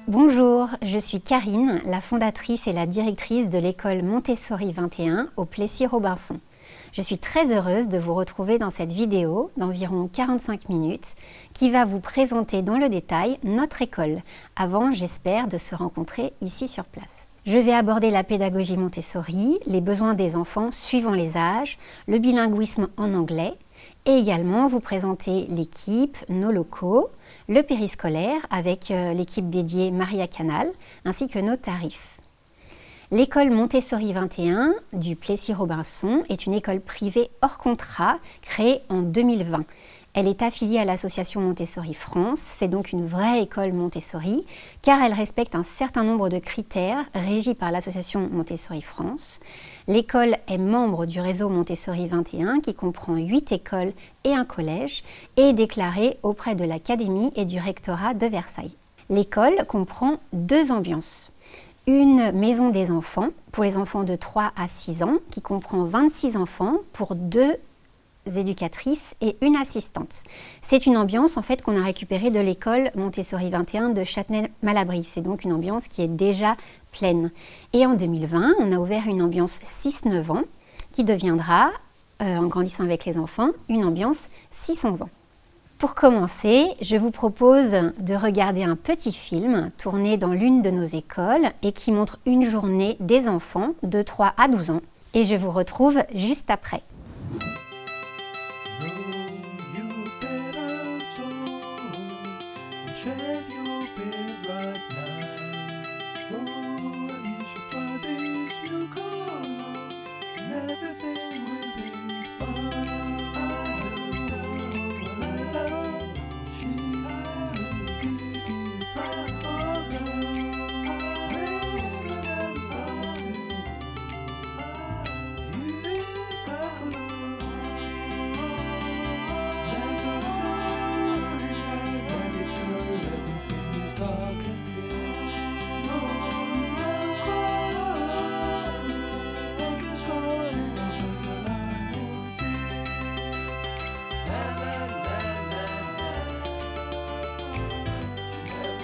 Bonjour, je suis Karine, la fondatrice et la directrice de l'école Montessori 21 au Plessis-Robinson. Je suis très heureuse de vous retrouver dans cette vidéo d'environ 45 minutes qui va vous présenter dans le détail notre école, avant, j'espère, de se rencontrer ici sur place. Je vais aborder la pédagogie Montessori, les besoins des enfants suivant les âges, le bilinguisme en anglais et également vous présenter l'équipe, nos locaux, le périscolaire avec l'équipe dédiée Maria Canal ainsi que nos tarifs. L'école Montessori 21 du Plessis-Robinson est une école privée hors contrat créée en 2020. Elle est affiliée à l'association Montessori France, c'est donc une vraie école Montessori car elle respecte un certain nombre de critères régis par l'association Montessori France. L'école est membre du réseau Montessori 21 qui comprend 8 écoles et un collège et est déclarée auprès de l'Académie et du rectorat de Versailles. L'école comprend 2 ambiances. Une maison des enfants pour les enfants de 3 à 6 ans qui comprend 26 enfants pour 2 éducatrices et une assistante. C'est une ambiance en fait qu'on a récupérée de l'école Montessori 21 de Châtenay-Malabry. C'est donc une ambiance qui est déjà pleine. Et en 2020, on a ouvert une ambiance 6-9 ans qui deviendra, en grandissant avec les enfants, une ambiance 600 ans. Pour commencer, je vous propose de regarder un petit film tourné dans l'une de nos écoles et qui montre une journée des enfants de 3 à 12 ans. Et je vous retrouve juste après.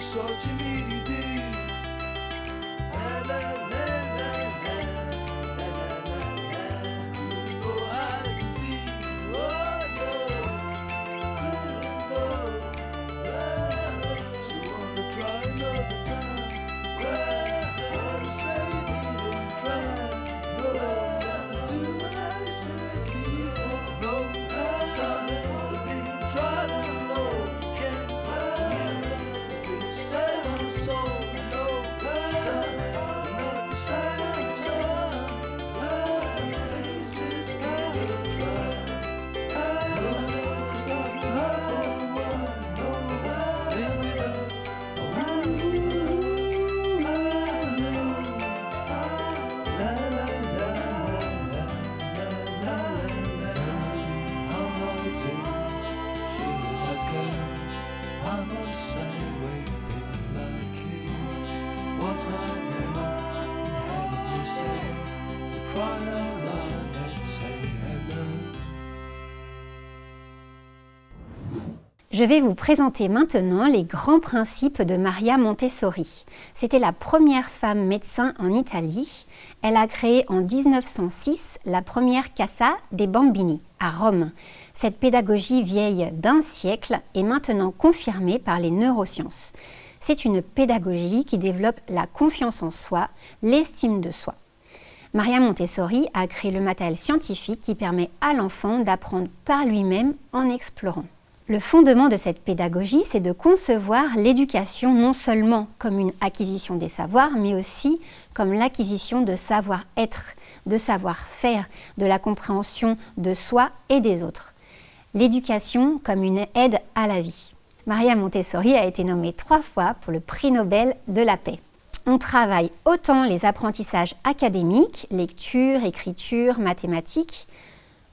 So timidi, la la la la la la la la. Oh, how you feel? Oh no, so wanna try another time? I say you need to try. No, do what I said before. No time to be trying to know. Je vais vous présenter maintenant les grands principes de Maria Montessori. C'était la première femme médecin en Italie. Elle a créé en 1906 la première Casa dei Bambini à Rome. Cette pédagogie vieille d'1 siècle est maintenant confirmée par les neurosciences. C'est une pédagogie qui développe la confiance en soi, l'estime de soi. Maria Montessori a créé le matériel scientifique qui permet à l'enfant d'apprendre par lui-même en explorant. Le fondement de cette pédagogie, c'est de concevoir l'éducation non seulement comme une acquisition des savoirs, mais aussi comme l'acquisition de savoir-être, de savoir-faire, de la compréhension de soi et des autres. L'éducation comme une aide à la vie. Maria Montessori a été nommée 3 fois pour le prix Nobel de la paix. On travaille autant les apprentissages académiques, lecture, écriture, mathématiques,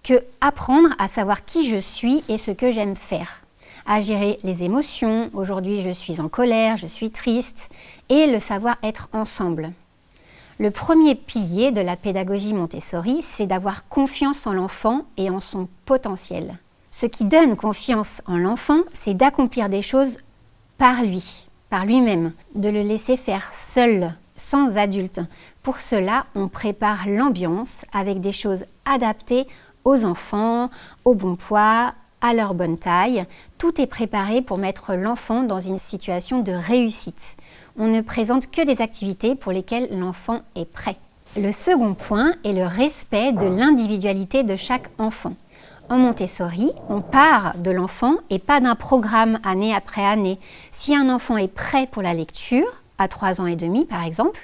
que apprendre à savoir qui je suis et ce que j'aime faire, à gérer les émotions, aujourd'hui je suis en colère, je suis triste, et le savoir être ensemble. Le premier pilier de la pédagogie Montessori, c'est d'avoir confiance en l'enfant et en son potentiel. Ce qui donne confiance en l'enfant, c'est d'accomplir des choses par lui. par lui-même, de le laisser faire seul, sans adulte. Pour cela, on prépare l'ambiance avec des choses adaptées aux enfants, au bon poids, à leur bonne taille. Tout est préparé pour mettre l'enfant dans une situation de réussite. On ne présente que des activités pour lesquelles l'enfant est prêt. Le second point est le respect de l'individualité de chaque enfant. En Montessori, on part de l'enfant et pas d'un programme année après année. Si un enfant est prêt pour la lecture, à 3 ans et demi par exemple,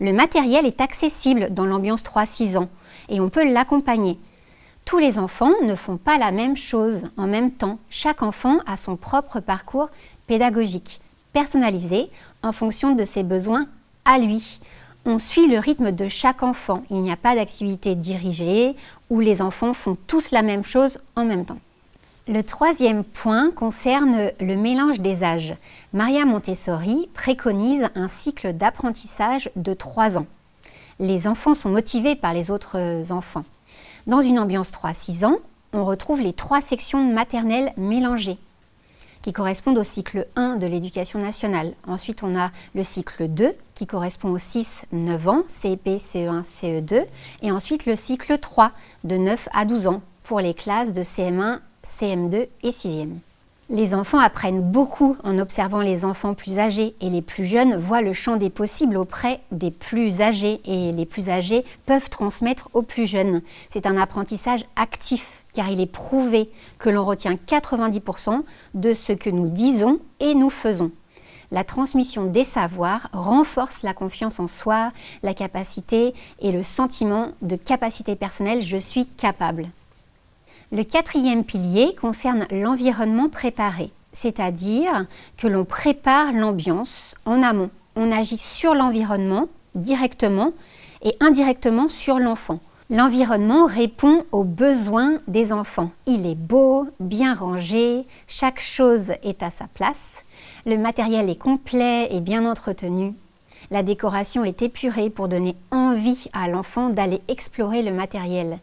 le matériel est accessible dans l'ambiance 3-6 ans et on peut l'accompagner. Tous les enfants ne font pas la même chose en même temps. Chaque enfant a son propre parcours pédagogique, personnalisé en fonction de ses besoins à lui. On suit le rythme de chaque enfant. Il n'y a pas d'activité dirigée où les enfants font tous la même chose en même temps. Le troisième point concerne le mélange des âges. Maria Montessori préconise un cycle d'apprentissage de 3 ans. Les enfants sont motivés par les autres enfants. Dans une ambiance 3-6 ans, on retrouve les 3 sections maternelles mélangées qui correspondent au cycle 1 de l'éducation nationale. Ensuite, on a le cycle 2 qui correspond aux 6-9 ans, CP, CE1, CE2. Et ensuite, le cycle 3 de 9 à 12 ans pour les classes de CM1, CM2 et 6e. Les enfants apprennent beaucoup en observant les enfants plus âgés et les plus jeunes voient le champ des possibles auprès des plus âgés et les plus âgés peuvent transmettre aux plus jeunes. C'est un apprentissage actif car il est prouvé que l'on retient 90% de ce que nous disons et nous faisons. La transmission des savoirs renforce la confiance en soi, la capacité et le sentiment de capacité personnelle « je suis capable ». Le 4e pilier concerne l'environnement préparé, c'est-à-dire que l'on prépare l'ambiance en amont. On agit sur l'environnement directement et indirectement sur l'enfant. L'environnement répond aux besoins des enfants. Il est beau, bien rangé, chaque chose est à sa place. Le matériel est complet et bien entretenu. La décoration est épurée pour donner envie à l'enfant d'aller explorer le matériel.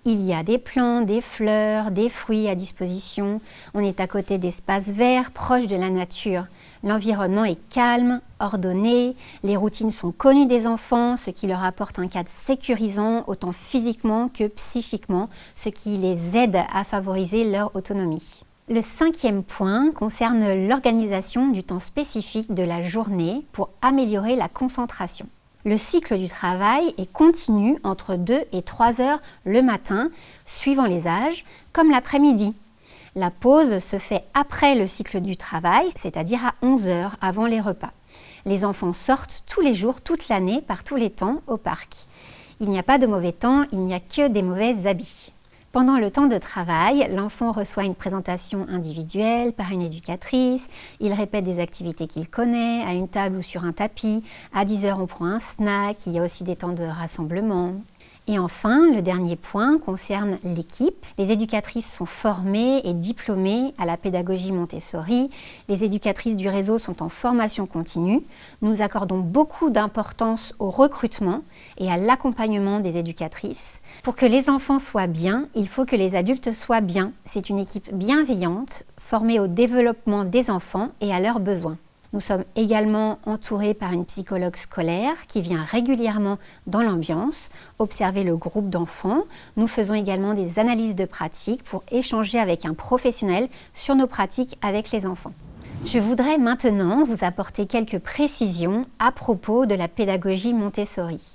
Il y a des plantes, des fleurs, des fruits à disposition. On est à côté d'espaces verts proches de la nature. L'environnement est calme, ordonné. Les routines sont connues des enfants, ce qui leur apporte un cadre sécurisant autant physiquement que psychiquement, ce qui les aide à favoriser leur autonomie. Le 5e point concerne l'organisation du temps spécifique de la journée pour améliorer la concentration. Le cycle du travail est continu entre 2 et 3 heures le matin, suivant les âges, comme l'après-midi. La pause se fait après le cycle du travail, c'est-à-dire à 11 heures avant les repas. Les enfants sortent tous les jours, toute l'année, par tous les temps, au parc. Il n'y a pas de mauvais temps, il n'y a que des mauvais habits. Pendant le temps de travail, l'enfant reçoit une présentation individuelle par une éducatrice, il répète des activités qu'il connaît, à une table ou sur un tapis. À 10 heures, on prend un snack, il y a aussi des temps de rassemblement. Et enfin, le dernier point concerne l'équipe. Les éducatrices sont formées et diplômées à la pédagogie Montessori. Les éducatrices du réseau sont en formation continue. Nous accordons beaucoup d'importance au recrutement et à l'accompagnement des éducatrices. Pour que les enfants soient bien, il faut que les adultes soient bien. C'est une équipe bienveillante, formée au développement des enfants et à leurs besoins. Nous sommes également entourés par une psychologue scolaire qui vient régulièrement dans l'ambiance, observer le groupe d'enfants. Nous faisons également des analyses de pratiques pour échanger avec un professionnel sur nos pratiques avec les enfants. Je voudrais maintenant vous apporter quelques précisions à propos de la pédagogie Montessori.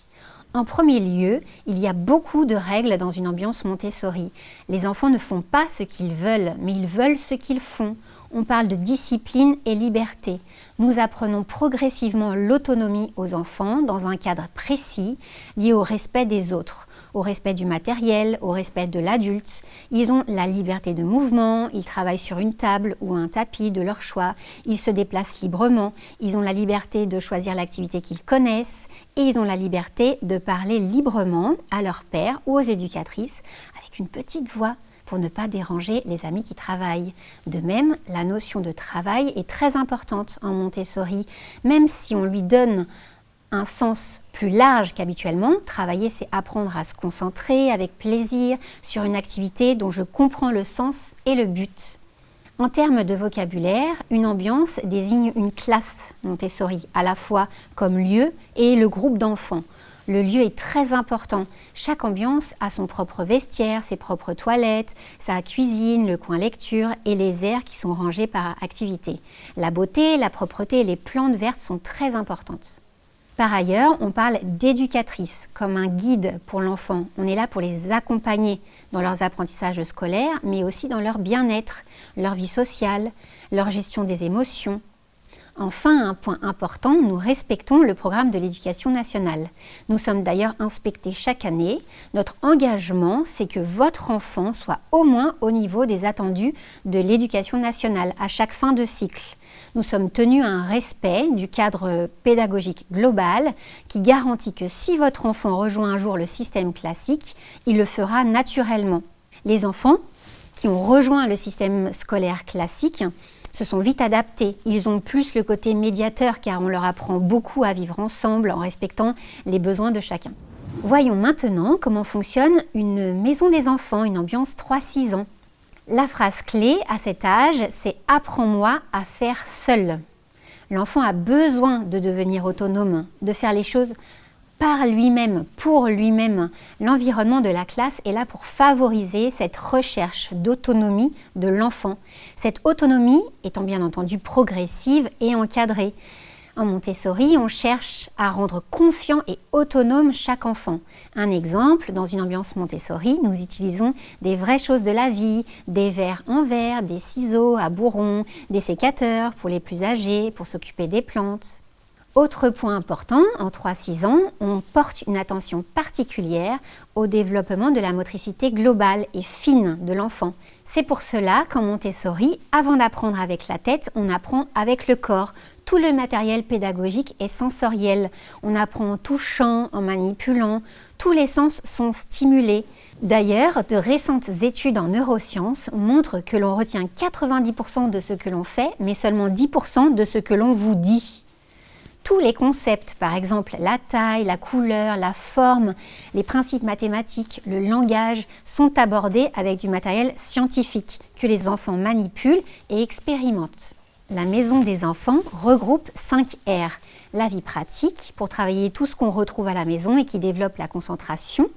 En premier lieu, il y a beaucoup de règles dans une ambiance Montessori. Les enfants ne font pas ce qu'ils veulent, mais ils veulent ce qu'ils font. On parle de discipline et liberté. Nous apprenons progressivement l'autonomie aux enfants dans un cadre précis lié au respect des autres, au respect du matériel, au respect de l'adulte. Ils ont la liberté de mouvement, ils travaillent sur une table ou un tapis de leur choix, ils se déplacent librement, ils ont la liberté de choisir l'activité qu'ils connaissent et ils ont la liberté de parler librement à leur père ou aux éducatrices avec une petite voix pour ne pas déranger les amis qui travaillent. De même, la notion de travail est très importante en Montessori. Même si on lui donne un sens plus large qu'habituellement, travailler, c'est apprendre à se concentrer avec plaisir sur une activité dont je comprends le sens et le but. En termes de vocabulaire, une ambiance désigne une classe Montessori, à la fois comme lieu et le groupe d'enfants. Le lieu est très important. Chaque ambiance a son propre vestiaire, ses propres toilettes, sa cuisine, le coin lecture et les aires qui sont rangés par activité. La beauté, la propreté et les plantes vertes sont très importantes. Par ailleurs, on parle d'éducatrice, comme un guide pour l'enfant. On est là pour les accompagner dans leurs apprentissages scolaires, mais aussi dans leur bien-être, leur vie sociale, leur gestion des émotions. Enfin, un point important, nous respectons le programme de l'éducation nationale. Nous sommes d'ailleurs inspectés chaque année. Notre engagement, c'est que votre enfant soit au moins au niveau des attendus de l'éducation nationale à chaque fin de cycle. Nous sommes tenus à un respect du cadre pédagogique global qui garantit que si votre enfant rejoint un jour le système classique, il le fera naturellement. Les enfants qui ont rejoint le système scolaire classique se sont vite adaptés. Ils ont plus le côté médiateur car on leur apprend beaucoup à vivre ensemble en respectant les besoins de chacun. Voyons maintenant comment fonctionne une maison des enfants, une ambiance 3-6 ans. La phrase clé à cet âge, c'est « apprends-moi à faire seul ». L'enfant a besoin de devenir autonome, de faire les choses par lui-même, pour lui-même. L'environnement de la classe est là pour favoriser cette recherche d'autonomie de l'enfant. Cette autonomie étant bien entendu progressive et encadrée. En Montessori, on cherche à rendre confiant et autonome chaque enfant. Un exemple, dans une ambiance Montessori, nous utilisons des vraies choses de la vie, des verres en verre, des ciseaux à bourron, des sécateurs pour les plus âgés, pour s'occuper des plantes. Autre point important, en 3-6 ans, on porte une attention particulière au développement de la motricité globale et fine de l'enfant. C'est pour cela qu'en Montessori, avant d'apprendre avec la tête, on apprend avec le corps. Tout le matériel pédagogique est sensoriel. On apprend en touchant, en manipulant. Tous les sens sont stimulés. D'ailleurs, de récentes études en neurosciences montrent que l'on retient 90% de ce que l'on fait, mais seulement 10% de ce que l'on vous dit. Tous les concepts, par exemple la taille, la couleur, la forme, les principes mathématiques, le langage, sont abordés avec du matériel scientifique que les enfants manipulent et expérimentent. La maison des enfants regroupe 5 R. La vie pratique, pour travailler tout ce qu'on retrouve à la maison et qui développe la concentration.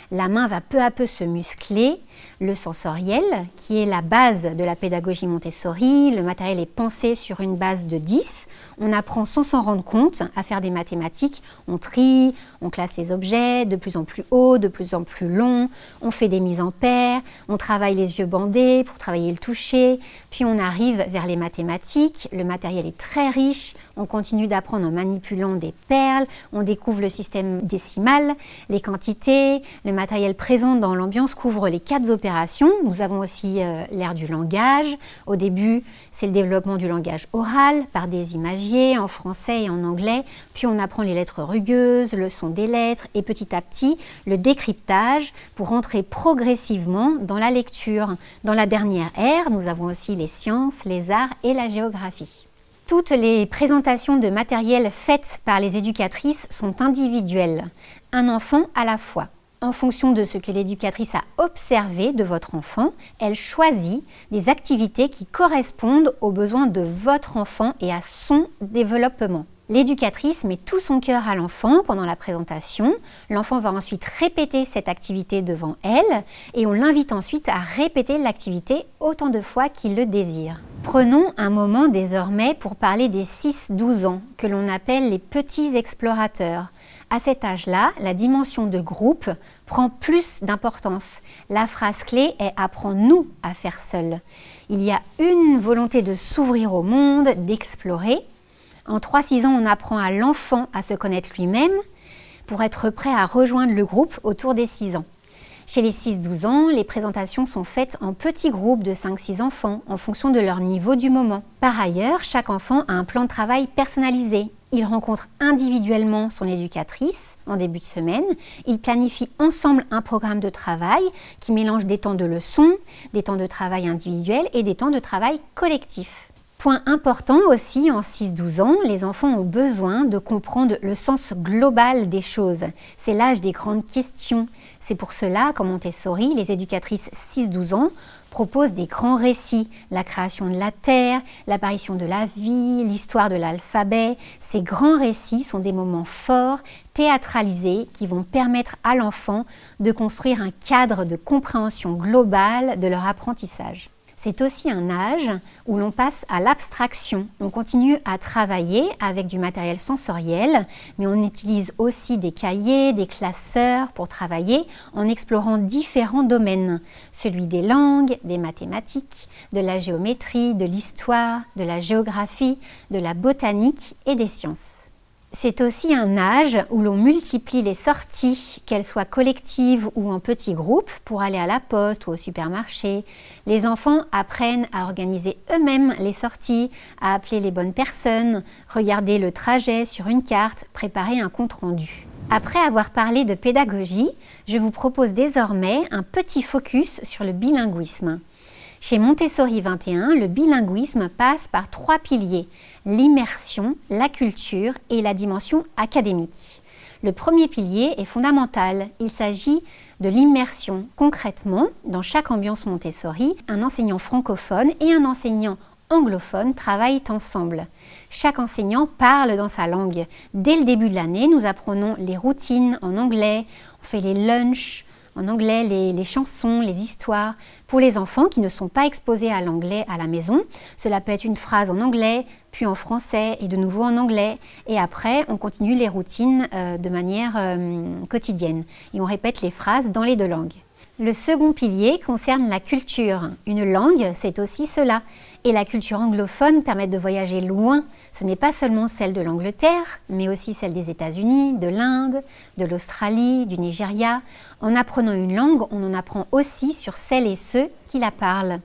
La main va peu à peu se muscler. Le sensoriel, qui est la base de la pédagogie Montessori. Le matériel est pensé sur une base de 10. On apprend sans s'en rendre compte à faire des mathématiques. On trie, on classe les objets de plus en plus haut, de plus en plus long. On fait des mises en paire. On travaille les yeux bandés pour travailler le toucher. Puis on arrive vers les mathématiques. Le matériel est très riche. On continue d'apprendre en manipulant des perles. On découvre le système décimal, les quantités. Le matériel présent dans l'ambiance couvre les 4 opérations. Nous avons aussi l'ère du langage. Au début, c'est le développement du langage oral par des imagiers en français et en anglais. Puis on apprend les lettres rugueuses, le son des lettres et petit à petit le décryptage pour entrer progressivement dans la lecture. Dans la dernière ère, nous avons aussi les sciences, les arts et la géographie. Toutes les présentations de matériel faites par les éducatrices sont individuelles, un enfant à la fois. En fonction de ce que l'éducatrice a observé de votre enfant, elle choisit des activités qui correspondent aux besoins de votre enfant et à son développement. L'éducatrice met tout son cœur à l'enfant pendant la présentation. L'enfant va ensuite répéter cette activité devant elle et on l'invite ensuite à répéter l'activité autant de fois qu'il le désire. Prenons un moment désormais pour parler des 6-12 ans, que l'on appelle les petits explorateurs. À cet âge-là, la dimension de groupe prend plus d'importance. La phrase clé est « apprends-nous à faire seul ». Il y a une volonté de s'ouvrir au monde, d'explorer. En 3-6 ans, on apprend à l'enfant à se connaître lui-même pour être prêt à rejoindre le groupe autour des 6 ans. Chez les 6-12 ans, les présentations sont faites en petits groupes de 5-6 enfants en fonction de leur niveau du moment. Par ailleurs, chaque enfant a un plan de travail personnalisé. Il rencontre individuellement son éducatrice en début de semaine. Ils planifient ensemble un programme de travail qui mélange des temps de leçons, des temps de travail individuels et des temps de travail collectifs. Point important aussi, en 6-12 ans, les enfants ont besoin de comprendre le sens global des choses. C'est l'âge des grandes questions. C'est pour cela qu'en Montessori, les éducatrices 6-12 ans propose des grands récits, la création de la Terre, l'apparition de la vie, l'histoire de l'alphabet. Ces grands récits sont des moments forts, théâtralisés, qui vont permettre à l'enfant de construire un cadre de compréhension globale de leur apprentissage. C'est aussi un âge où l'on passe à l'abstraction. On continue à travailler avec du matériel sensoriel, mais on utilise aussi des cahiers, des classeurs pour travailler en explorant différents domaines. Celui des langues, des mathématiques, de la géométrie, de l'histoire, de la géographie, de la botanique et des sciences. C'est aussi un âge où l'on multiplie les sorties, qu'elles soient collectives ou en petits groupes, pour aller à la poste ou au supermarché. Les enfants apprennent à organiser eux-mêmes les sorties, à appeler les bonnes personnes, regarder le trajet sur une carte, préparer un compte-rendu. Après avoir parlé de pédagogie, je vous propose désormais un petit focus sur le bilinguisme. Chez Montessori 21, le bilinguisme passe par 3 piliers, l'immersion, la culture et la dimension académique. Le premier pilier est fondamental, il s'agit de l'immersion. Concrètement, dans chaque ambiance Montessori, un enseignant francophone et un enseignant anglophone travaillent ensemble. Chaque enseignant parle dans sa langue. Dès le début de l'année, nous apprenons les routines en anglais, on fait les lunchs en anglais, les chansons, les histoires. Pour les enfants qui ne sont pas exposés à l'anglais à la maison, cela peut être une phrase en anglais, puis en français et de nouveau en anglais. Et après, on continue les routines de manière quotidienne. Et on répète les phrases dans les 2 langues. Le second pilier concerne la culture. Une langue, c'est aussi cela. Et la culture anglophone permet de voyager loin. Ce n'est pas seulement celle de l'Angleterre, mais aussi celle des États-Unis, de l'Inde, de l'Australie, du Nigeria. En apprenant une langue, on en apprend aussi sur celles et ceux qui la parlent.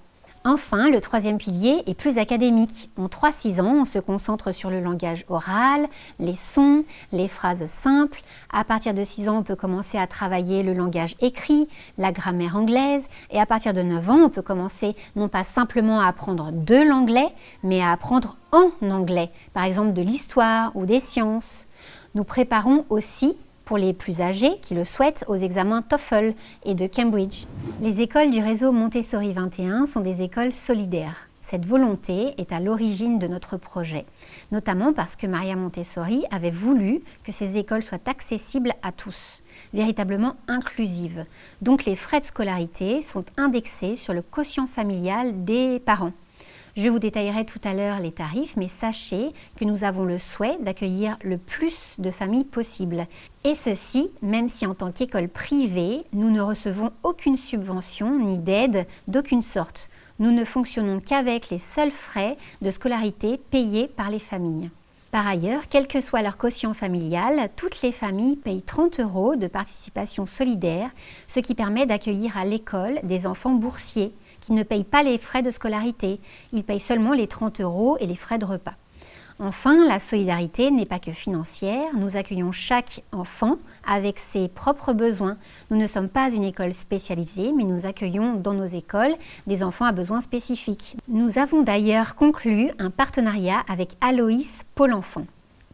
Enfin, le troisième pilier est plus académique. En 3-6 ans, on se concentre sur le langage oral, les sons, les phrases simples. À partir de 6 ans, on peut commencer à travailler le langage écrit, la grammaire anglaise. Et à partir de 9 ans, on peut commencer non pas simplement à apprendre de l'anglais, mais à apprendre en anglais, par exemple de l'histoire ou des sciences. Nous préparons aussi pour les plus âgés qui le souhaitent aux examens TOEFL et de Cambridge. Les écoles du réseau Montessori 21 sont des écoles solidaires. Cette volonté est à l'origine de notre projet, notamment parce que Maria Montessori avait voulu que ces écoles soient accessibles à tous, véritablement inclusives. Donc les frais de scolarité sont indexés sur le quotient familial des parents. Je vous détaillerai tout à l'heure les tarifs, mais sachez que nous avons le souhait d'accueillir le plus de familles possible. Et ceci, même si en tant qu'école privée, nous ne recevons aucune subvention ni d'aide d'aucune sorte. Nous ne fonctionnons qu'avec les seuls frais de scolarité payés par les familles. Par ailleurs, quel que soit leur quotient familial, toutes les familles payent 30 € de participation solidaire, ce qui permet d'accueillir à l'école des enfants boursiers qui ne payent pas les frais de scolarité. Ils payent seulement les 30 € et les frais de repas. Enfin, la solidarité n'est pas que financière. Nous accueillons chaque enfant avec ses propres besoins. Nous ne sommes pas une école spécialisée, mais nous accueillons dans nos écoles des enfants à besoins spécifiques. Nous avons d'ailleurs conclu un partenariat avec Aloïs Pôle Enfant,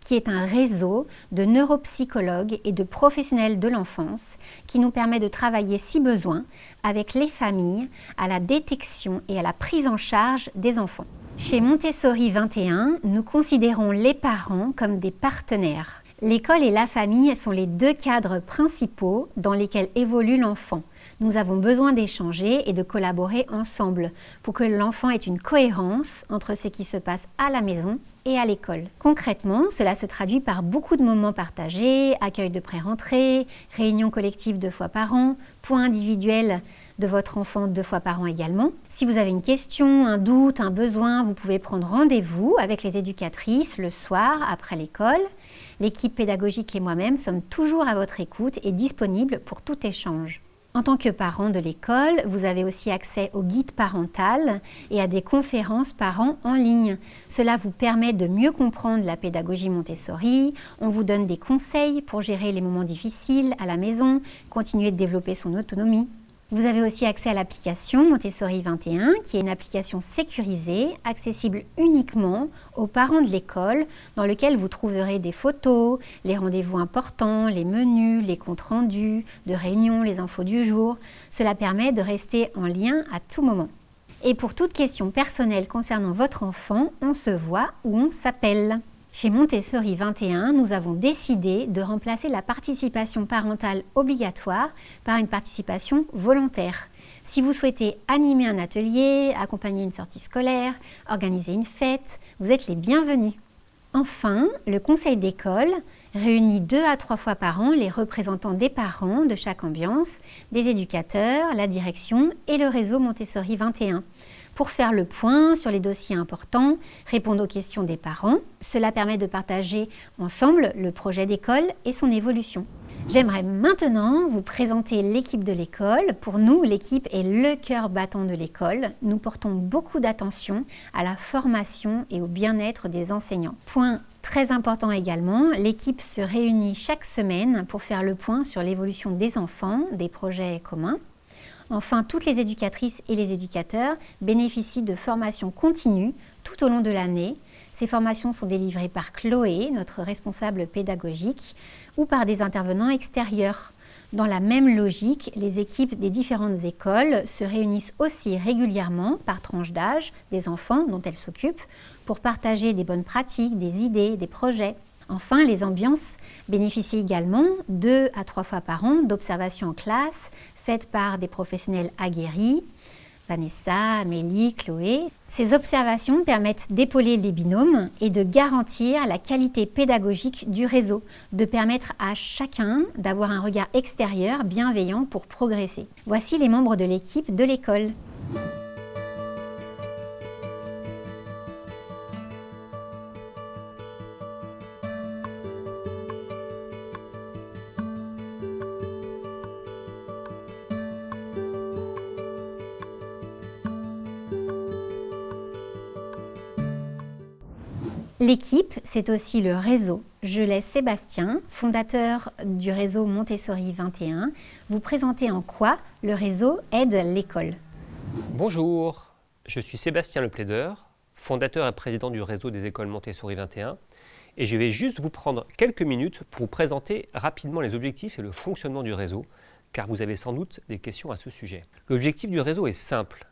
qui est un réseau de neuropsychologues et de professionnels de l'enfance qui nous permet de travailler, si besoin, avec les familles à la détection et à la prise en charge des enfants. Chez Montessori 21, nous considérons les parents comme des partenaires. L'école et la famille sont les 2 cadres principaux dans lesquels évolue l'enfant. Nous avons besoin d'échanger et de collaborer ensemble pour que l'enfant ait une cohérence entre ce qui se passe à la maison et à l'école. Concrètement, cela se traduit par beaucoup de moments partagés, accueil de pré-rentrée, réunions collectives 2 fois par an, points individuels de votre enfant 2 fois par an également. Si vous avez une question, un doute, un besoin, vous pouvez prendre rendez-vous avec les éducatrices le soir après l'école. L'équipe pédagogique et moi-même sommes toujours à votre écoute et disponibles pour tout échange. En tant que parent de l'école, vous avez aussi accès au guide parental et à des conférences parents en ligne. Cela vous permet de mieux comprendre la pédagogie Montessori. On vous donne des conseils pour gérer les moments difficiles à la maison, continuer de développer son autonomie. Vous avez aussi accès à l'application Montessori 21, qui est une application sécurisée, accessible uniquement aux parents de l'école, dans lequel vous trouverez des photos, les rendez-vous importants, les menus, les comptes rendus de réunions, les infos du jour. Cela permet de rester en lien à tout moment. Et pour toute question personnelle concernant votre enfant, on se voit ou on s'appelle. Chez Montessori 21, nous avons décidé de remplacer la participation parentale obligatoire par une participation volontaire. Si vous souhaitez animer un atelier, accompagner une sortie scolaire, organiser une fête, vous êtes les bienvenus. Enfin, le conseil d'école réunit 2 à 3 fois par an les représentants des parents de chaque ambiance, des éducateurs, la direction et le réseau Montessori 21 pour faire le point sur les dossiers importants, répondre aux questions des parents. Cela permet de partager ensemble le projet d'école et son évolution. J'aimerais maintenant vous présenter l'équipe de l'école. Pour nous, l'équipe est le cœur battant de l'école. Nous portons beaucoup d'attention à la formation et au bien-être des enseignants. Point très important également, l'équipe se réunit chaque semaine pour faire le point sur l'évolution des enfants, des projets communs. Enfin, toutes les éducatrices et les éducateurs bénéficient de formations continues tout au long de l'année. Ces formations sont délivrées par Chloé, notre responsable pédagogique, ou par des intervenants extérieurs. Dans la même logique, les équipes des différentes écoles se réunissent aussi régulièrement par tranche d'âge des enfants dont elles s'occupent pour partager des bonnes pratiques, des idées, des projets. Enfin, les ambiances bénéficient également 2 à 3 fois par an d'observations en classe faites par des professionnels aguerris, Vanessa, Amélie, Chloé. Ces observations permettent d'épauler les binômes et de garantir la qualité pédagogique du réseau, de permettre à chacun d'avoir un regard extérieur bienveillant pour progresser. Voici les membres de l'équipe de l'école. L'équipe, c'est aussi le réseau. Je laisse Sébastien, fondateur du réseau Montessori 21, vous présenter en quoi le réseau aide l'école. Bonjour, je suis Sébastien Le Plaideur, fondateur et président du réseau des écoles Montessori 21, et je vais juste vous prendre quelques minutes pour vous présenter rapidement les objectifs et le fonctionnement du réseau, car vous avez sans doute des questions à ce sujet. L'objectif du réseau est simple.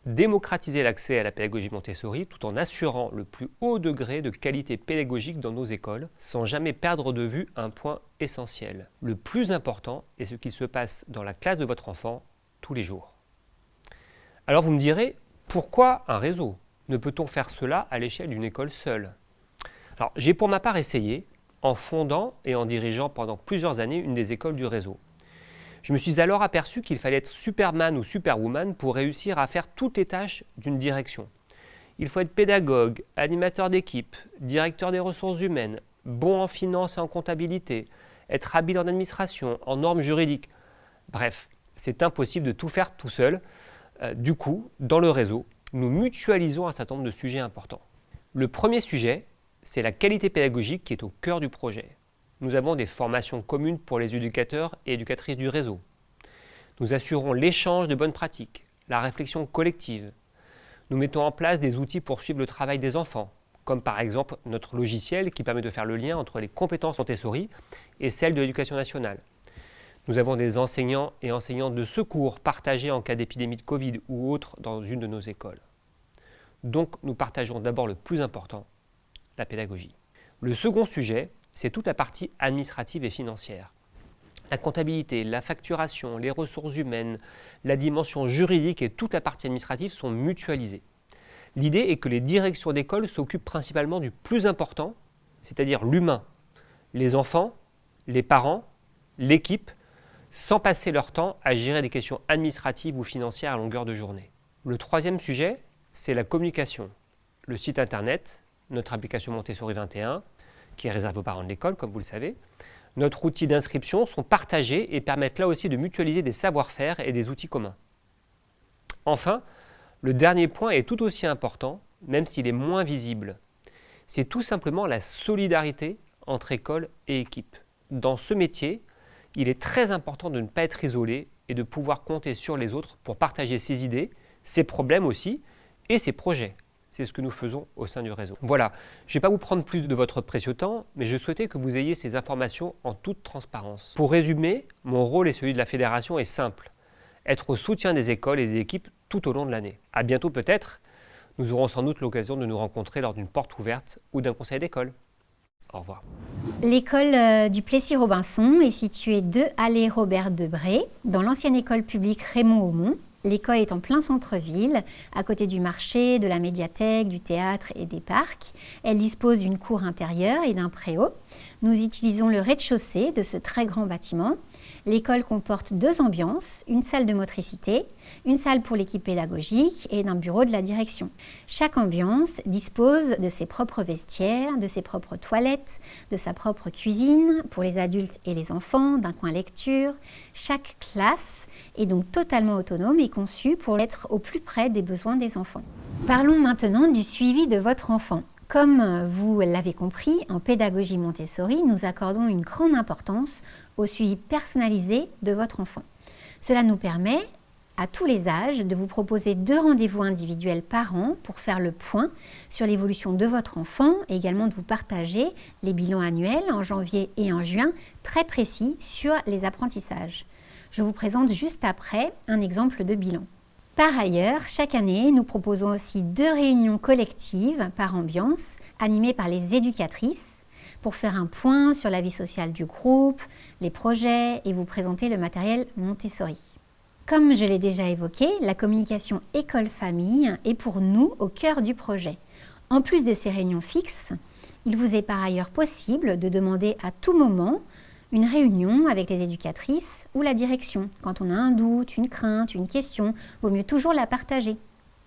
Démocratiser l'accès à la pédagogie Montessori tout en assurant le plus haut degré de qualité pédagogique dans nos écoles, sans jamais perdre de vue un point essentiel. Le plus important est ce qu'il se passe dans la classe de votre enfant tous les jours. Alors vous me direz, pourquoi un réseau? Ne peut-on faire cela à l'échelle d'une école seule? Alors j'ai pour ma part essayé, en fondant et en dirigeant pendant plusieurs années une des écoles du réseau. Je me suis alors aperçu qu'il fallait être Superman ou Superwoman pour réussir à faire toutes les tâches d'une direction. Il faut être pédagogue, animateur d'équipe, directeur des ressources humaines, bon en finance et en comptabilité, être habile en administration, en normes juridiques. Bref, c'est impossible de tout faire tout seul. Du coup, dans le réseau, nous mutualisons un certain nombre de sujets importants. Le premier sujet, c'est la qualité pédagogique qui est au cœur du projet. Nous avons des formations communes pour les éducateurs et éducatrices du réseau. Nous assurons l'échange de bonnes pratiques, la réflexion collective. Nous mettons en place des outils pour suivre le travail des enfants, comme par exemple notre logiciel qui permet de faire le lien entre les compétences Montessori et celles de l'éducation nationale. Nous avons des enseignants et enseignantes de secours partagés en cas d'épidémie de Covid ou autre dans une de nos écoles. Donc nous partageons d'abord le plus important, la pédagogie. Le second sujet, c'est toute la partie administrative et financière. La comptabilité, la facturation, les ressources humaines, la dimension juridique et toute la partie administrative sont mutualisées. L'idée est que les directions d'école s'occupent principalement du plus important, c'est-à-dire l'humain, les enfants, les parents, l'équipe, sans passer leur temps à gérer des questions administratives ou financières à longueur de journée. Le troisième sujet, c'est la communication. Le site internet, notre application Montessori 21, qui est réservé aux parents de l'école, comme vous le savez. Notre outil d'inscription sont partagés et permettent là aussi de mutualiser des savoir-faire et des outils communs. Enfin, le dernier point est tout aussi important, même s'il est moins visible. C'est tout simplement la solidarité entre école et équipe. Dans ce métier, il est très important de ne pas être isolé et de pouvoir compter sur les autres pour partager ses idées, ses problèmes aussi et ses projets. C'est ce que nous faisons au sein du réseau. Voilà, je ne vais pas vous prendre plus de votre précieux temps, mais je souhaitais que vous ayez ces informations en toute transparence. Pour résumer, mon rôle et celui de la fédération est simple. être au soutien des écoles et des équipes tout au long de l'année. À bientôt peut-être, nous aurons sans doute l'occasion de nous rencontrer lors d'une porte ouverte ou d'un conseil d'école. Au revoir. L'école du Plessis-Robinson est située 2 allées Robert Debré, dans l'ancienne école publique Raymond-Aumont. L'école est en plein centre-ville, à côté du marché, de la médiathèque, du théâtre et des parcs. Elle dispose d'une cour intérieure et d'un préau. Nous utilisons le rez-de-chaussée de ce très grand bâtiment. L'école comporte 2 ambiances, une salle de motricité, une salle pour l'équipe pédagogique et d'un bureau de la direction. Chaque ambiance dispose de ses propres vestiaires, de ses propres toilettes, de sa propre cuisine pour les adultes et les enfants, d'un coin lecture. Chaque classe est donc totalement autonome et conçue pour être au plus près des besoins des enfants. Parlons maintenant du suivi de votre enfant. Comme vous l'avez compris, en pédagogie Montessori, nous accordons une grande importance au suivi personnalisé de votre enfant. Cela nous permet, à tous les âges, de vous proposer 2 rendez-vous individuels par an pour faire le point sur l'évolution de votre enfant et également de vous partager les bilans annuels en janvier et en juin très précis sur les apprentissages. Je vous présente juste après un exemple de bilan. Par ailleurs, chaque année, nous proposons aussi 2 réunions collectives par ambiance, animées par les éducatrices, pour faire un point sur la vie sociale du groupe, les projets et vous présenter le matériel Montessori. Comme je l'ai déjà évoqué, la communication école-famille est pour nous au cœur du projet. En plus de ces réunions fixes, il vous est par ailleurs possible de demander à tout moment une réunion avec les éducatrices ou la direction. Quand on a un doute, une crainte, une question, vaut mieux toujours la partager.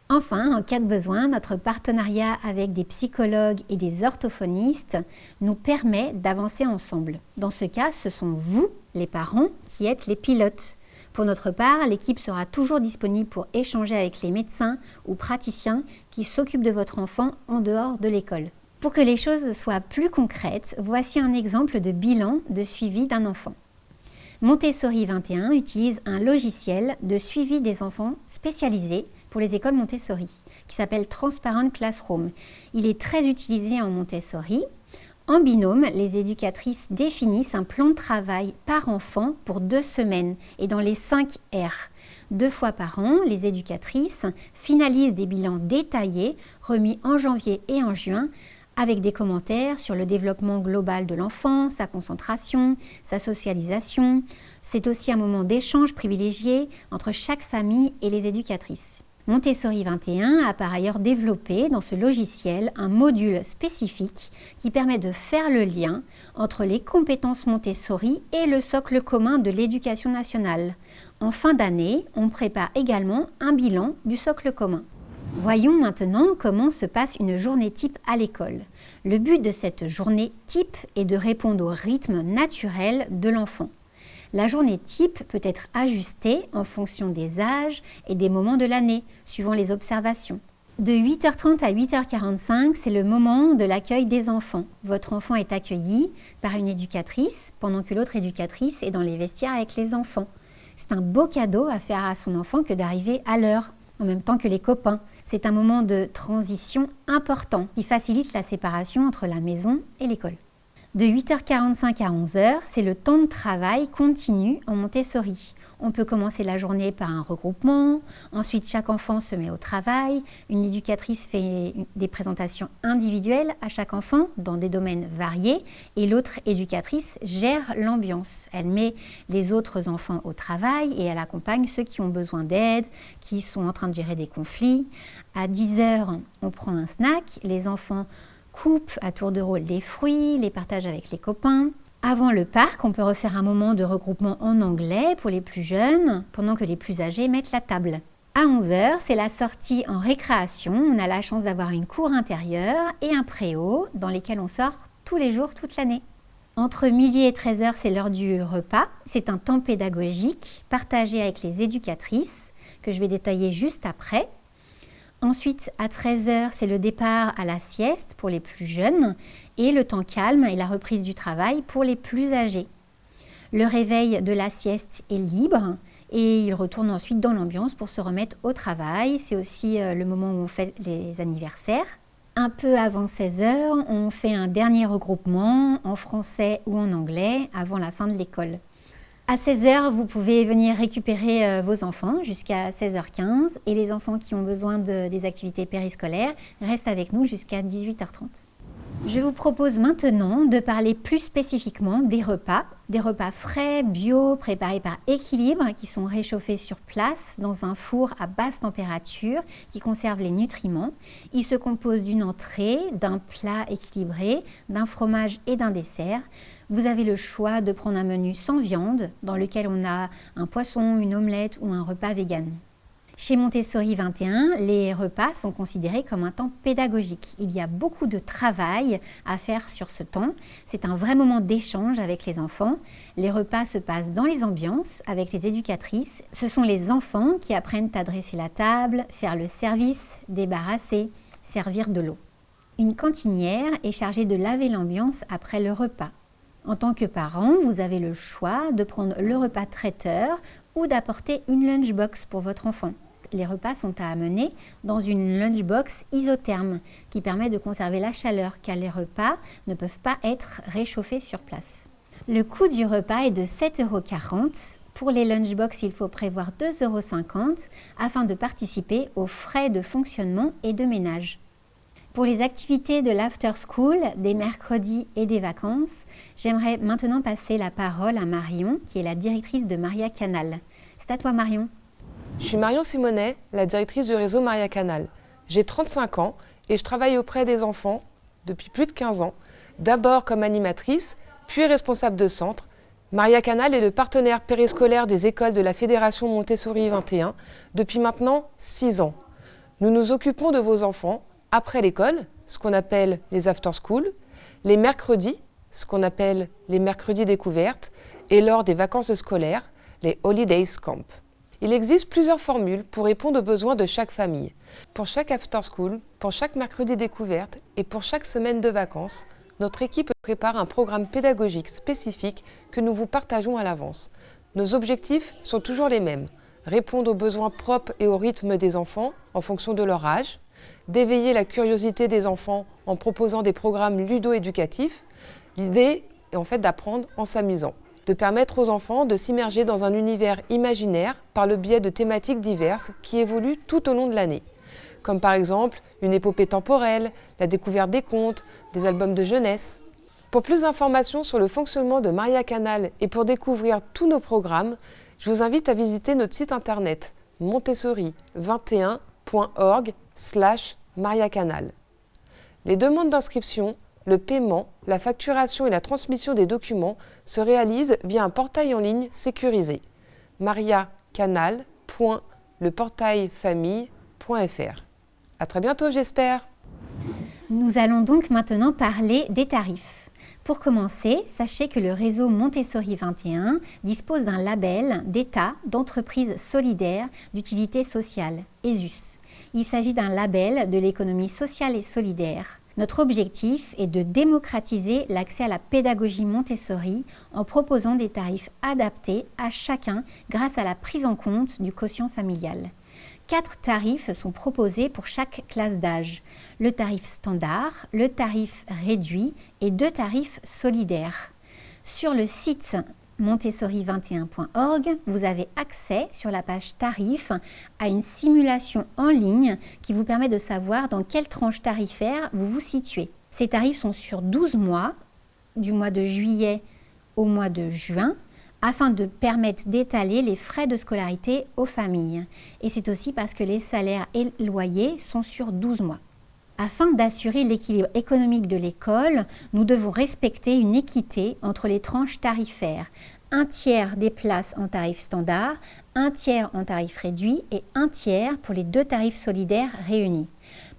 Enfin, en cas de besoin, notre partenariat avec des psychologues et des orthophonistes nous permet d'avancer ensemble. Dans ce cas, ce sont vous, les parents, qui êtes les pilotes. Pour notre part, l'équipe sera toujours disponible pour échanger avec les médecins ou praticiens qui s'occupent de votre enfant en dehors de l'école. Pour que les choses soient plus concrètes, voici un exemple de bilan de suivi d'un enfant. Montessori 21 utilise un logiciel de suivi des enfants spécialisé pour les écoles Montessori, qui s'appelle Transparent Classroom. Il est très utilisé en Montessori. En binôme, les éducatrices définissent un plan de travail par enfant pour 2 semaines et dans les 5 R. 2 fois par an, les éducatrices finalisent des bilans détaillés remis en janvier et en juin avec des commentaires sur le développement global de l'enfant, sa concentration, sa socialisation. C'est aussi un moment d'échange privilégié entre chaque famille et les éducatrices. Montessori 21 a par ailleurs développé dans ce logiciel un module spécifique qui permet de faire le lien entre les compétences Montessori et le socle commun de l'éducation nationale. En fin d'année, on prépare également un bilan du socle commun. Voyons maintenant comment se passe une journée type à l'école. Le but de cette journée type est de répondre au rythme naturel de l'enfant. La journée type peut être ajustée en fonction des âges et des moments de l'année, suivant les observations. De 8h30 à 8h45, c'est le moment de l'accueil des enfants. Votre enfant est accueilli par une éducatrice pendant que l'autre éducatrice est dans les vestiaires avec les enfants. C'est un beau cadeau à faire à son enfant que d'arriver à l'heure, en même temps que les copains. C'est un moment de transition important qui facilite la séparation entre la maison et l'école. De 8h45 à 11h, c'est le temps de travail continu en Montessori. On peut commencer la journée par un regroupement, ensuite chaque enfant se met au travail, une éducatrice fait des présentations individuelles à chaque enfant dans des domaines variés et l'autre éducatrice gère l'ambiance. Elle met les autres enfants au travail et elle accompagne ceux qui ont besoin d'aide, qui sont en train de gérer des conflits. À 10h, on prend un snack, les enfants coupent à tour de rôle les fruits, les partagent avec les copains. Avant le parc, on peut refaire un moment de regroupement en anglais pour les plus jeunes, pendant que les plus âgés mettent la table. À 11h, c'est la sortie en récréation. On a la chance d'avoir une cour intérieure et un préau dans lesquels on sort tous les jours, toute l'année. Entre midi et 13h, c'est l'heure du repas. C'est un temps pédagogique partagé avec les éducatrices que je vais détailler juste après. Ensuite, à 13h, c'est le départ à la sieste pour les plus jeunes et le temps calme et la reprise du travail pour les plus âgés. Le réveil de la sieste est libre et ils retournent ensuite dans l'ambiance pour se remettre au travail. C'est aussi le moment où on fait les anniversaires. Un peu avant 16h, on fait un dernier regroupement en français ou en anglais avant la fin de l'école. À 16h, vous pouvez venir récupérer vos enfants jusqu'à 16h15 et les enfants qui ont besoin des activités périscolaires restent avec nous jusqu'à 18h30. Je vous propose maintenant de parler plus spécifiquement des repas frais, bio, préparés par Équilibre, qui sont réchauffés sur place dans un four à basse température qui conserve les nutriments. Ils se composent d'une entrée, d'un plat équilibré, d'un fromage et d'un dessert. Vous avez le choix de prendre un menu sans viande, dans lequel on a un poisson, une omelette ou un repas vegan. Chez Montessori 21, les repas sont considérés comme un temps pédagogique. Il y a beaucoup de travail à faire sur ce temps. C'est un vrai moment d'échange avec les enfants. Les repas se passent dans les ambiances avec les éducatrices. Ce sont les enfants qui apprennent à dresser la table, faire le service, débarrasser, servir de l'eau. Une cantinière est chargée de laver l'ambiance après le repas. En tant que parent, vous avez le choix de prendre le repas traiteur ou d'apporter une lunchbox pour votre enfant. Les repas sont à amener dans une lunchbox isotherme qui permet de conserver la chaleur car les repas ne peuvent pas être réchauffés sur place. Le coût du repas est de 7,40 €. Pour les lunchbox, il faut prévoir 2,50 € afin de participer aux frais de fonctionnement et de ménage. Pour les activités de l'after school, des mercredis et des vacances, j'aimerais maintenant passer la parole à Marion, qui est la directrice de Maria Canal. C'est à toi Marion. Je suis Marion Simonet, la directrice du réseau Maria Canal. J'ai 35 ans et je travaille auprès des enfants depuis plus de 15 ans, d'abord comme animatrice, puis responsable de centre. Maria Canal est le partenaire périscolaire des écoles de la Fédération Montessori 21 depuis maintenant 6 ans. Nous nous occupons de vos enfants après l'école, ce qu'on appelle les after school, les mercredis, ce qu'on appelle les mercredis découvertes, et lors des vacances scolaires, les holidays camp. Il existe plusieurs formules pour répondre aux besoins de chaque famille. Pour chaque after school, pour chaque mercredi découverte et pour chaque semaine de vacances, notre équipe prépare un programme pédagogique spécifique que nous vous partageons à l'avance. Nos objectifs sont toujours les mêmes. Répondre aux besoins propres et au rythme des enfants en fonction de leur âge, d'éveiller la curiosité des enfants en proposant des programmes ludo-éducatifs. L'idée est en fait d'apprendre en s'amusant, de permettre aux enfants de s'immerger dans un univers imaginaire par le biais de thématiques diverses qui évoluent tout au long de l'année, comme par exemple une épopée temporelle, la découverte des contes, des albums de jeunesse. Pour plus d'informations sur le fonctionnement de Maria Canal et pour découvrir tous nos programmes, je vous invite à visiter notre site internet montessori21.org/mariacanal. Les demandes d'inscription, le paiement, la facturation et la transmission des documents se réalisent via un portail en ligne sécurisé. mariacanal.leportailfamille.fr. À très bientôt, j'espère. Nous allons donc maintenant parler des tarifs. Pour commencer, sachez que le réseau Montessori 21 dispose d'un label d'État d'entreprise solidaire d'utilité sociale, ESUS. Il s'agit d'un label de l'économie sociale et solidaire. Notre objectif est de démocratiser l'accès à la pédagogie Montessori en proposant des tarifs adaptés à chacun grâce à la prise en compte du quotient familial. 4 tarifs sont proposés pour chaque classe d'âge. Le tarif standard, le tarif réduit et 2 tarifs solidaires. Sur le site montessori21.org, vous avez accès sur la page tarifs à une simulation en ligne qui vous permet de savoir dans quelle tranche tarifaire vous vous situez. Ces tarifs sont sur 12 mois, du mois de juillet au mois de juin, afin de permettre d'étaler les frais de scolarité aux familles. Et c'est aussi parce que les salaires et loyers sont sur 12 mois. Afin d'assurer l'équilibre économique de l'école, nous devons respecter une équité entre les tranches tarifaires. 1/3 des places en tarif standard, 1/3 en tarif réduit et 1/3 pour les 2 tarifs solidaires réunis.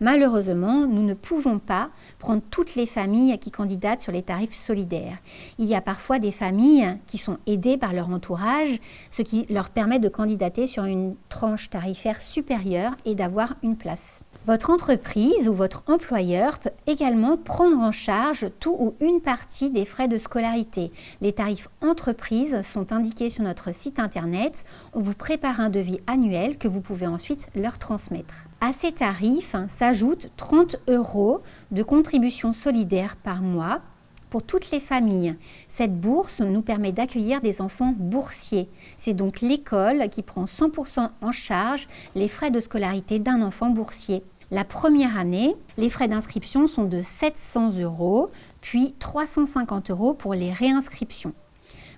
Malheureusement, nous ne pouvons pas prendre toutes les familles qui candidatent sur les tarifs solidaires. Il y a parfois des familles qui sont aidées par leur entourage, ce qui leur permet de candidater sur une tranche tarifaire supérieure et d'avoir une place. Votre entreprise ou votre employeur peut également prendre en charge tout ou une partie des frais de scolarité. Les tarifs entreprises sont indiqués sur notre site internet. On vous prépare un devis annuel que vous pouvez ensuite leur transmettre. À ces tarifs s'ajoutent 30 € de contribution solidaire par mois pour toutes les familles. Cette bourse nous permet d'accueillir des enfants boursiers. C'est donc l'école qui prend 100% en charge les frais de scolarité d'un enfant boursier. La première année, les frais d'inscription sont de 700 €, puis 350 € pour les réinscriptions.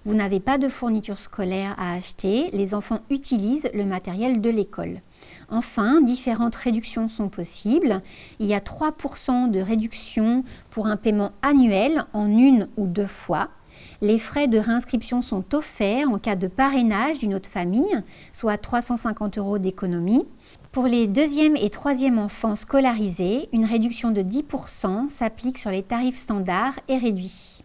Vous n'avez pas de fourniture scolaire à acheter, les enfants utilisent le matériel de l'école. Enfin, différentes réductions sont possibles. Il y a 3% de réduction pour un paiement annuel en 1 ou 2 fois. Les frais de réinscription sont offerts en cas de parrainage d'une autre famille, soit 350 € d'économie. Pour les 2e et 3e enfants scolarisés, une réduction de 10% s'applique sur les tarifs standards et réduits.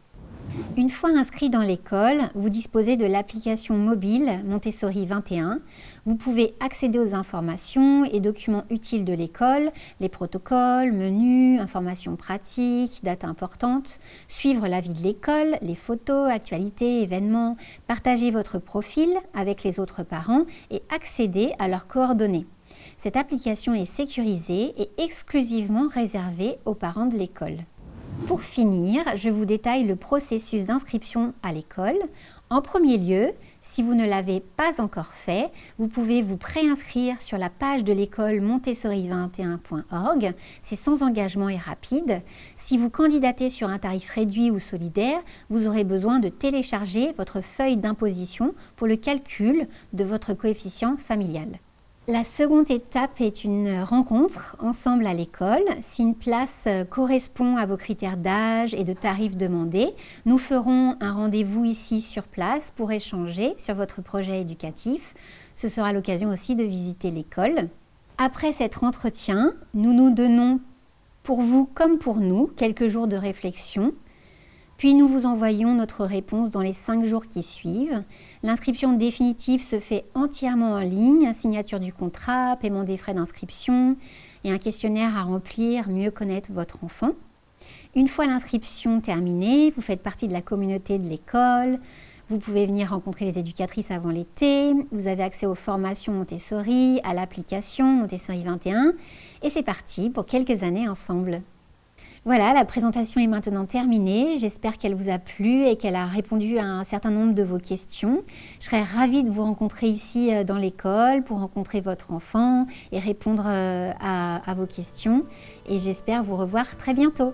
Une fois inscrit dans l'école, vous disposez de l'application mobile Montessori 21. Vous pouvez accéder aux informations et documents utiles de l'école, les protocoles, menus, informations pratiques, dates importantes, suivre la vie de l'école, les photos, actualités, événements, partager votre profil avec les autres parents et accéder à leurs coordonnées. Cette application est sécurisée et exclusivement réservée aux parents de l'école. Pour finir, je vous détaille le processus d'inscription à l'école. En premier lieu, si vous ne l'avez pas encore fait, vous pouvez vous préinscrire sur la page de l'école montessori21.org. C'est sans engagement et rapide. Si vous candidatez sur un tarif réduit ou solidaire, vous aurez besoin de télécharger votre feuille d'imposition pour le calcul de votre coefficient familial. La seconde étape est une rencontre ensemble à l'école. Si une place correspond à vos critères d'âge et de tarifs demandés, nous ferons un rendez-vous ici sur place pour échanger sur votre projet éducatif. Ce sera l'occasion aussi de visiter l'école. Après cet entretien, nous nous donnons, pour vous comme pour nous, quelques jours de réflexion. Puis nous vous envoyons notre réponse dans les 5 jours qui suivent. L'inscription définitive se fait entièrement en ligne, signature du contrat, paiement des frais d'inscription et un questionnaire à remplir, mieux connaître votre enfant. Une fois l'inscription terminée, vous faites partie de la communauté de l'école. Vous pouvez venir rencontrer les éducatrices avant l'été. Vous avez accès aux formations Montessori, à l'application Montessori 21. Et c'est parti pour quelques années ensemble. Voilà, la présentation est maintenant terminée. J'espère qu'elle vous a plu et qu'elle a répondu à un certain nombre de vos questions. Je serais ravie de vous rencontrer ici dans l'école pour rencontrer votre enfant et répondre à vos questions. Et j'espère vous revoir très bientôt.